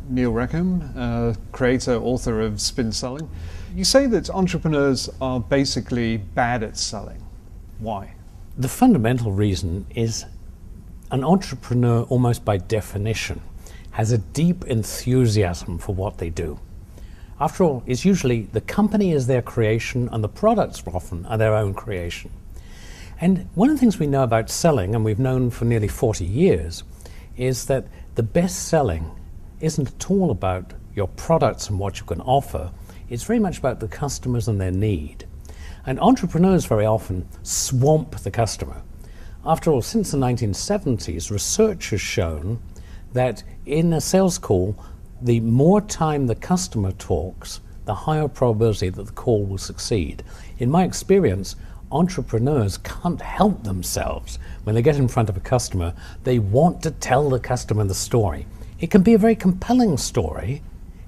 Neil Rackham, creator, author of Spin Selling. You say that entrepreneurs are basically bad at selling. Why? The fundamental reason is an entrepreneur, almost by definition, has a deep enthusiasm for what they do. After all, it's usually the company is their creation and the products often are their own creation. And one of the things we know about selling, and we've known for nearly 40 years, is that the best selling isn't at all about your products and what you can offer. It's very much about the customers and their need. And entrepreneurs very often swamp the customer. After all, since the 1970s, research has shown that in a sales call, the more time the customer talks, the higher probability that the call will succeed. In my experience, entrepreneurs can't help themselves. When they get in front of a customer, they want to tell the customer the story. It can be a very compelling story.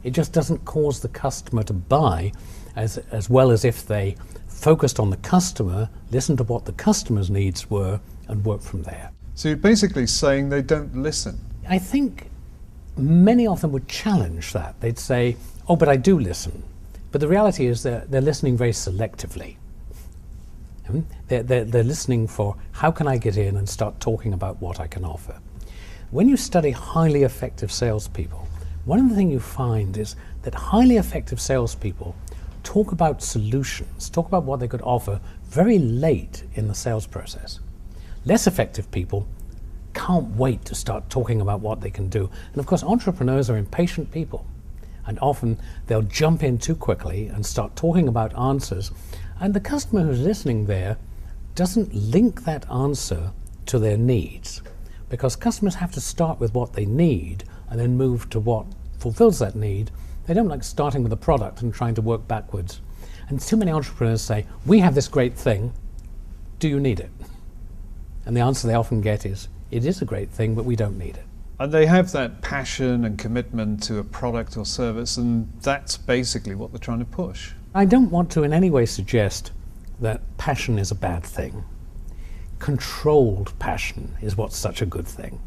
It just doesn't cause the customer to buy as well as if they focused on the customer, listened to what the customer's needs were, and worked from there. So you're basically saying they don't listen. I think many of them would challenge that. They'd say, oh, but I do listen. But the reality is they're listening very selectively. They're listening for how can I get in and start talking about what I can offer. When you study highly effective salespeople, one of the things you find is that highly effective salespeople talk about solutions, talk about what they could offer very late in the sales process. Less effective people can't wait to start talking about what they can do. And of course, entrepreneurs are impatient people. And often they'll jump in too quickly and start talking about answers. And the customer who's listening there doesn't link that answer to their needs. Because customers have to start with what they need and then move to what fulfills that need. They don't like starting with a product and trying to work backwards. And too many entrepreneurs say, we have this great thing, do you need it? And the answer they often get is, it is a great thing, but we don't need it. And they have that passion and commitment to a product or service, and that's basically what they're trying to push. I don't want to in any way suggest that passion is a bad thing. Controlled passion is what's such a good thing.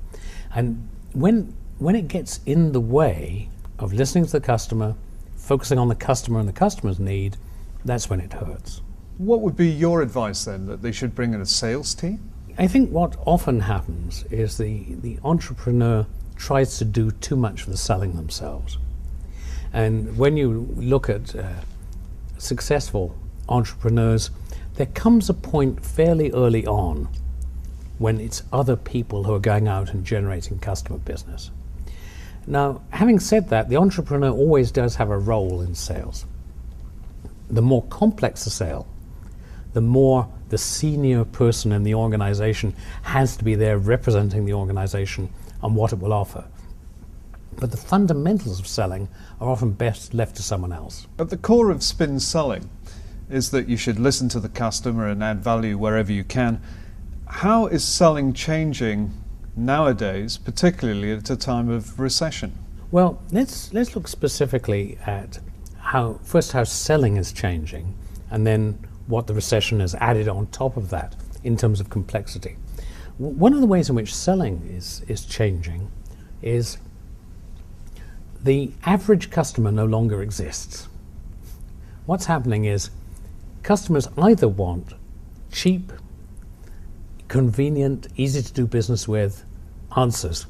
And when it gets in the way of listening to the customer, focusing on the customer and the customer's need, that's when it hurts. What would be your advice then, that they should bring in a sales team? I think what often happens is the entrepreneur tries to do too much for the selling themselves. And when you look at successful entrepreneurs, there comes a point fairly early on when it's other people who are going out and generating customer business. Now, having said that, the entrepreneur always does have a role in sales. The more complex the sale, the more the senior person in the organization has to be there representing the organization and what it will offer. But the fundamentals of selling are often best left to someone else. At the core of Spin Selling is that you should listen to the customer and add value wherever you can. How is selling changing nowadays, particularly at a time of recession? Well, let's look specifically at how selling is changing, and then what the recession has added on top of that in terms of complexity. One of the ways in which selling is changing is the average customer no longer exists. What's happening is customers either want cheap, convenient, easy to do business with answers,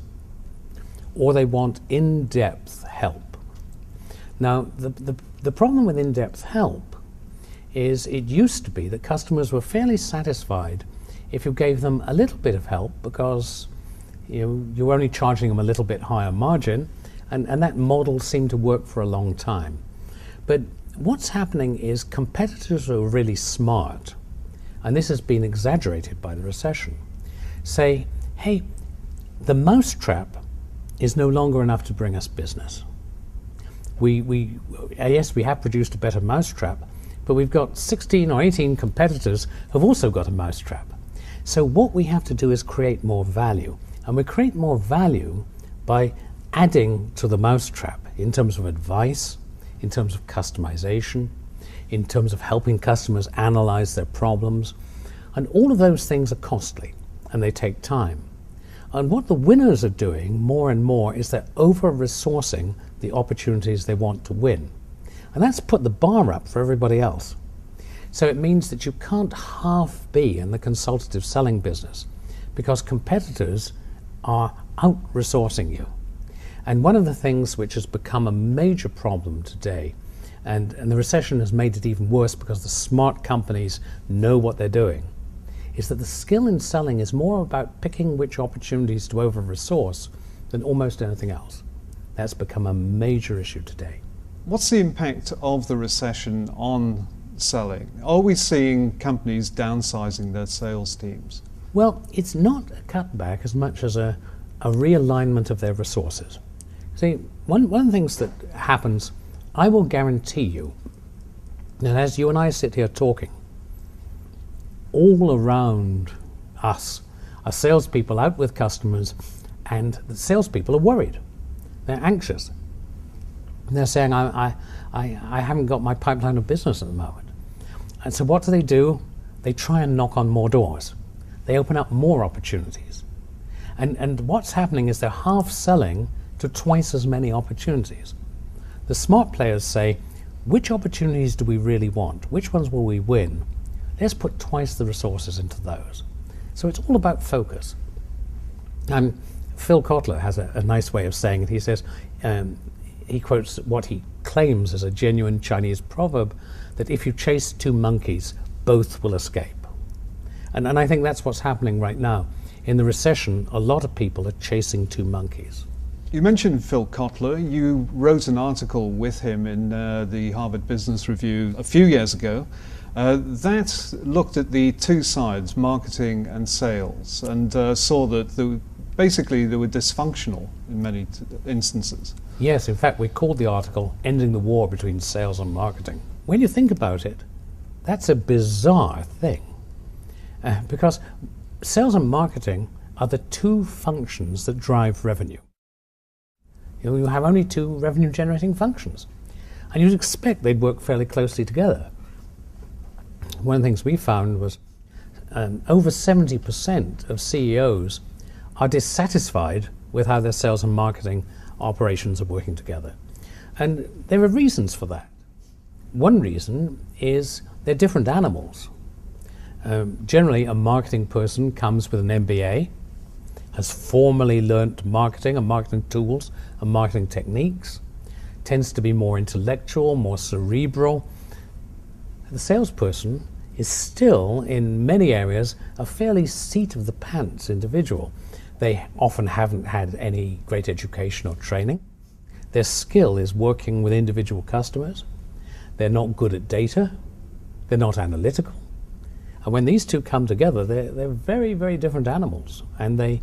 or they want in-depth help. Now, the problem with in-depth help is it used to be that customers were fairly satisfied if you gave them a little bit of help because you were only charging them a little bit higher margin, and that model seemed to work for a long time. But what's happening is competitors are really smart, and this has been exaggerated by the recession, say, hey, the mousetrap is no longer enough to bring us business. Yes, we have produced a better mousetrap, but we've got 16 or 18 competitors who've also got a mousetrap. So what we have to do is create more value. And we create more value by adding to the mousetrap in terms of advice, in terms of customization, in terms of helping customers analyze their problems. And all of those things are costly and they take time. And what the winners are doing more and more is they're over-resourcing the opportunities they want to win. And that's put the bar up for everybody else. So it means that you can't half be in the consultative selling business because competitors are out-resourcing you. And one of the things which has become a major problem today, and the recession has made it even worse because the smart companies know what they're doing, is that the skill in selling is more about picking which opportunities to over-resource than almost anything else. That's become a major issue today. What's the impact of the recession on selling? Are we seeing companies downsizing their sales teams? Well, it's not a cutback as much as a realignment of their resources. See, one of the things that happens, I will guarantee you that as you and I sit here talking, all around us are salespeople out with customers, and the salespeople are worried. They're anxious. And they're saying, I haven't got my pipeline of business at the moment. And so what do? They try and knock on more doors. They open up more opportunities. And what's happening is they're half selling to twice as many opportunities. The smart players say, which opportunities do we really want? Which ones will we win? Let's put twice the resources into those. So it's all about focus. And Phil Kotler has a nice way of saying it. He says, he quotes what he claims as a genuine Chinese proverb, that if you chase two monkeys, both will escape. And I think that's what's happening right now. In the recession, a lot of people are chasing two monkeys. You mentioned Phil Kotler. You wrote an article with him in the Harvard Business Review a few years ago that looked at the two sides, marketing and sales, and saw that basically they were dysfunctional in many instances. Yes, in fact, we called the article Ending the War Between Sales and Marketing. When you think about it, that's a bizarre thing. Because sales and marketing are the two functions that drive revenue. You have only two revenue-generating functions. And you'd expect they'd work fairly closely together. One of the things we found was over 70% of CEOs are dissatisfied with how their sales and marketing operations are working together. And there are reasons for that. One reason is they're different animals. Generally, a marketing person comes with an MBA, has formally learnt marketing and marketing tools and marketing techniques, tends to be more intellectual, more cerebral. The salesperson is still, in many areas, a fairly seat-of-the-pants individual. They often haven't had any great education or training. Their skill is working with individual customers. They're not good at data. They're not analytical. And when these two come together, they're very, very different animals, and they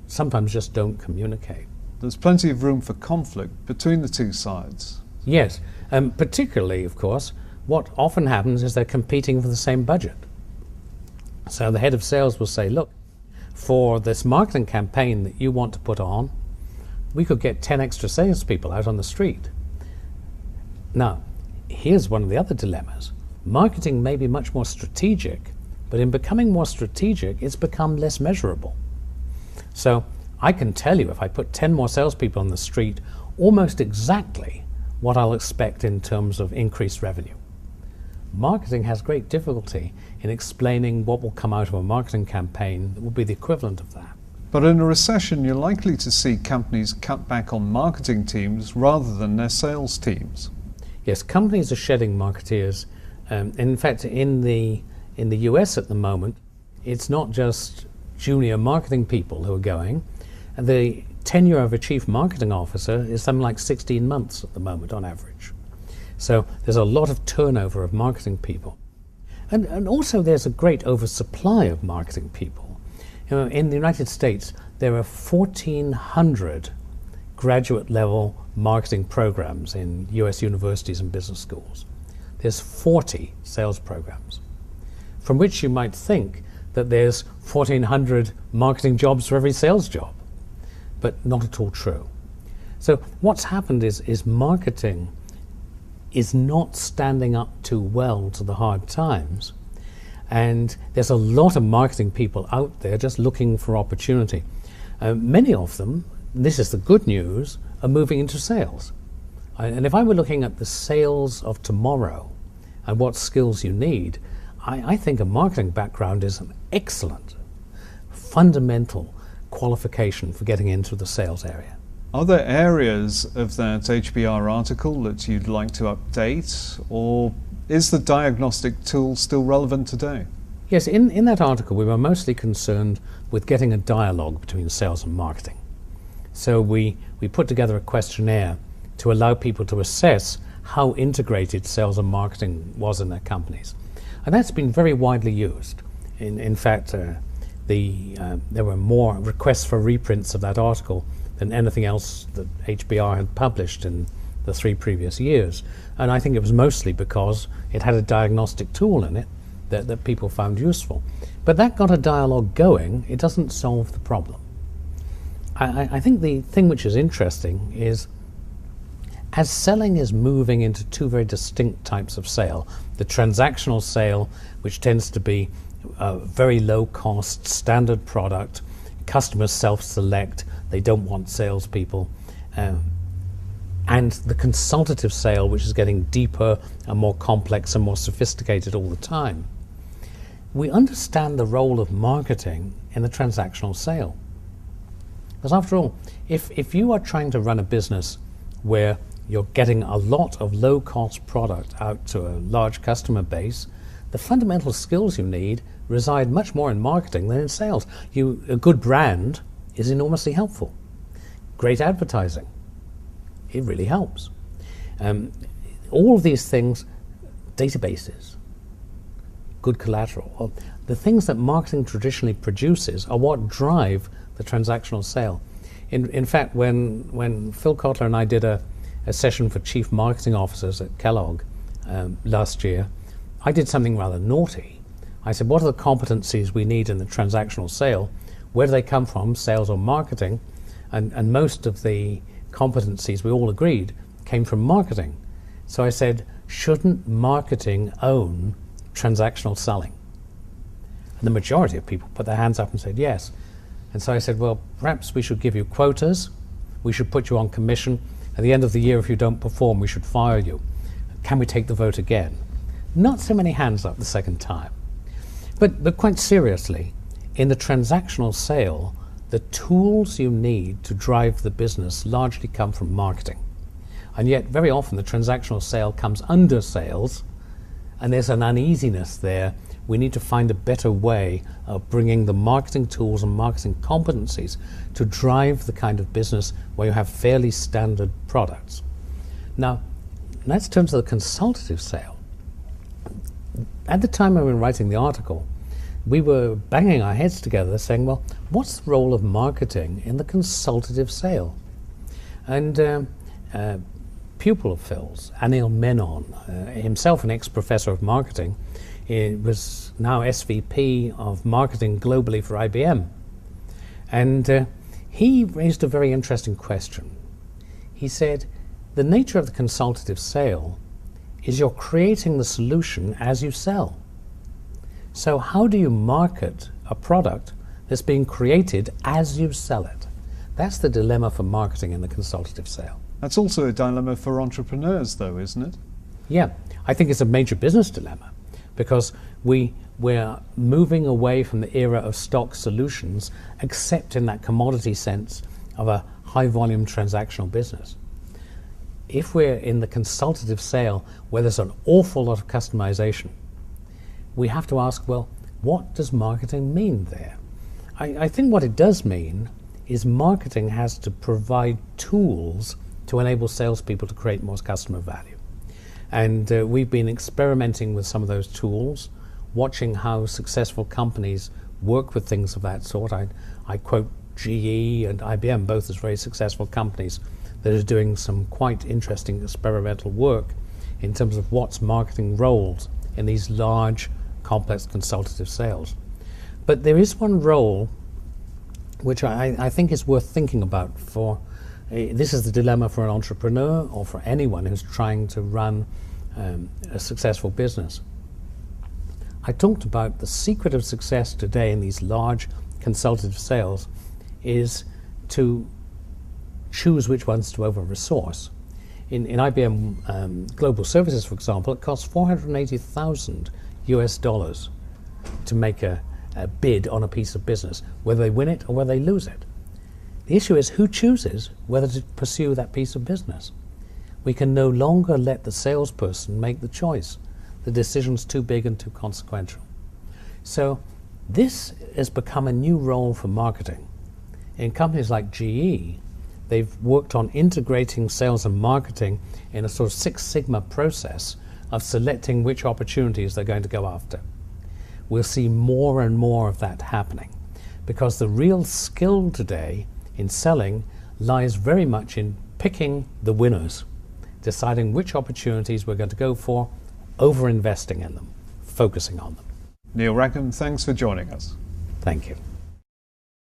sometimes just don't communicate. There's plenty of room for conflict between the two sides. Yes, particularly, of course, what often happens is they're competing for the same budget. So the head of sales will say, look, for this marketing campaign that you want to put on, we could get 10 extra salespeople out on the street. Now, here's one of the other dilemmas. Marketing may be much more strategic, but in becoming more strategic, it's become less measurable. So I can tell you, if I put 10 more salespeople on the street, almost exactly what I'll expect in terms of increased revenue. Marketing has great difficulty in explaining what will come out of a marketing campaign that will be the equivalent of that. But in a recession, you're likely to see companies cut back on marketing teams rather than their sales teams. Yes, companies are shedding marketeers. In fact, in the US at the moment, it's not just junior marketing people who are going. The tenure of a chief marketing officer is something like 16 months at the moment on average. So there's a lot of turnover of marketing people. And also there's a great oversupply of marketing people. In the United States, there are 1,400 graduate level marketing programs in US universities and business schools. There's 40 sales programs, from which you might think that there's 1,400 marketing jobs for every sales job, but not at all true. So what's happened is marketing is not standing up too well to the hard times, and there's a lot of marketing people out there just looking for opportunity. Many of them, this is the good news, are moving into sales. And if I were looking at the sales of tomorrow and what skills you need, I think a marketing background is an excellent, fundamental qualification for getting into the sales area. Are there areas of that HBR article that you'd like to update, or is the diagnostic tool still relevant today? Yes, in that article we were mostly concerned with getting a dialogue between sales and marketing. So we put together a questionnaire to allow people to assess how integrated sales and marketing was in their companies. And that's been very widely used. In fact, there were more requests for reprints of that article than anything else that HBR had published in the 3 previous years. And I think it was mostly because it had a diagnostic tool in it that people found useful. But that got a dialogue going. It doesn't solve the problem. I think the thing which is interesting is, as selling is moving into 2 very distinct types of sale, the transactional sale, which tends to be a very low cost, standard product, customers self-select, they don't want salespeople, and the consultative sale, which is getting deeper and more complex and more sophisticated all the time. We understand the role of marketing in the transactional sale. Because after all, if you are trying to run a business where you're getting a lot of low-cost product out to a large customer base, the fundamental skills you need reside much more in marketing than in sales. A good brand is enormously helpful. Great advertising, it really helps. All of these things, databases, good collateral, the things that marketing traditionally produces are what drive the transactional sale. In fact, when Phil Kotler and I did a session for chief marketing officers at Kellogg last year, I did something rather naughty. I said, what are the competencies we need in the transactional sale? Where do they come from, sales or marketing? And most of the competencies, we all agreed, came from marketing. So I said, shouldn't marketing own transactional selling? And the majority of people put their hands up and said yes. And so I said, well, perhaps we should give you quotas, we should put you on commission. At the end of the year, if you don't perform, we should fire you. Can we take the vote again? Not so many hands up the second time. But quite seriously, in the transactional sale, the tools you need to drive the business largely come from marketing. And yet, very often, the transactional sale comes under sales, and there's an uneasiness there. We need to find a better way of bringing the marketing tools and marketing competencies to drive the kind of business where you have fairly standard products. Now, let's turn to the consultative sale. At the time I was writing the article, we were banging our heads together saying, well, what's the role of marketing in the consultative sale? And a pupil of Phil's, Anil Menon, himself an ex-professor of marketing, was now SVP of marketing globally for IBM. And he raised a very interesting question. He said, the nature of the consultative sale is you're creating the solution as you sell. So how do you market a product that's being created as you sell it? That's the dilemma for marketing in the consultative sale. That's also a dilemma for entrepreneurs, though, isn't it? Yeah, I think it's a major business dilemma, because we're moving away from the era of stock solutions, except in that commodity sense of a high-volume transactional business. If we're in the consultative sale where there's an awful lot of customization, we have to ask, well, what does marketing mean there? I think what it does mean is marketing has to provide tools to enable salespeople to create more customer value. And we've been experimenting with some of those tools, watching how successful companies work with things of that sort. I quote GE and IBM, both as very successful companies that are doing some quite interesting experimental work in terms of what's marketing roles in these large, complex consultative sales. But there is one role which I think is worth thinking about for, this is the dilemma for an entrepreneur or for anyone who's trying to run a successful business. I talked about the secret of success today in these large consultative sales is to choose which ones to over-resource. In IBM Global Services, for example, it costs $480,000 US to make a bid on a piece of business, whether they win it or whether they lose it. The issue is who chooses whether to pursue that piece of business. We can no longer let the salesperson make the choice. The decision's too big and too consequential. So this has become a new role for marketing. In companies like GE, they've worked on integrating sales and marketing in a sort of Six Sigma process of selecting which opportunities they're going to go after. We'll see more and more of that happening because the real skill today in selling lies very much in picking the winners, deciding which opportunities we're going to go for, over-investing in them, focusing on them. Neil Rackham, thanks for joining us. Thank you.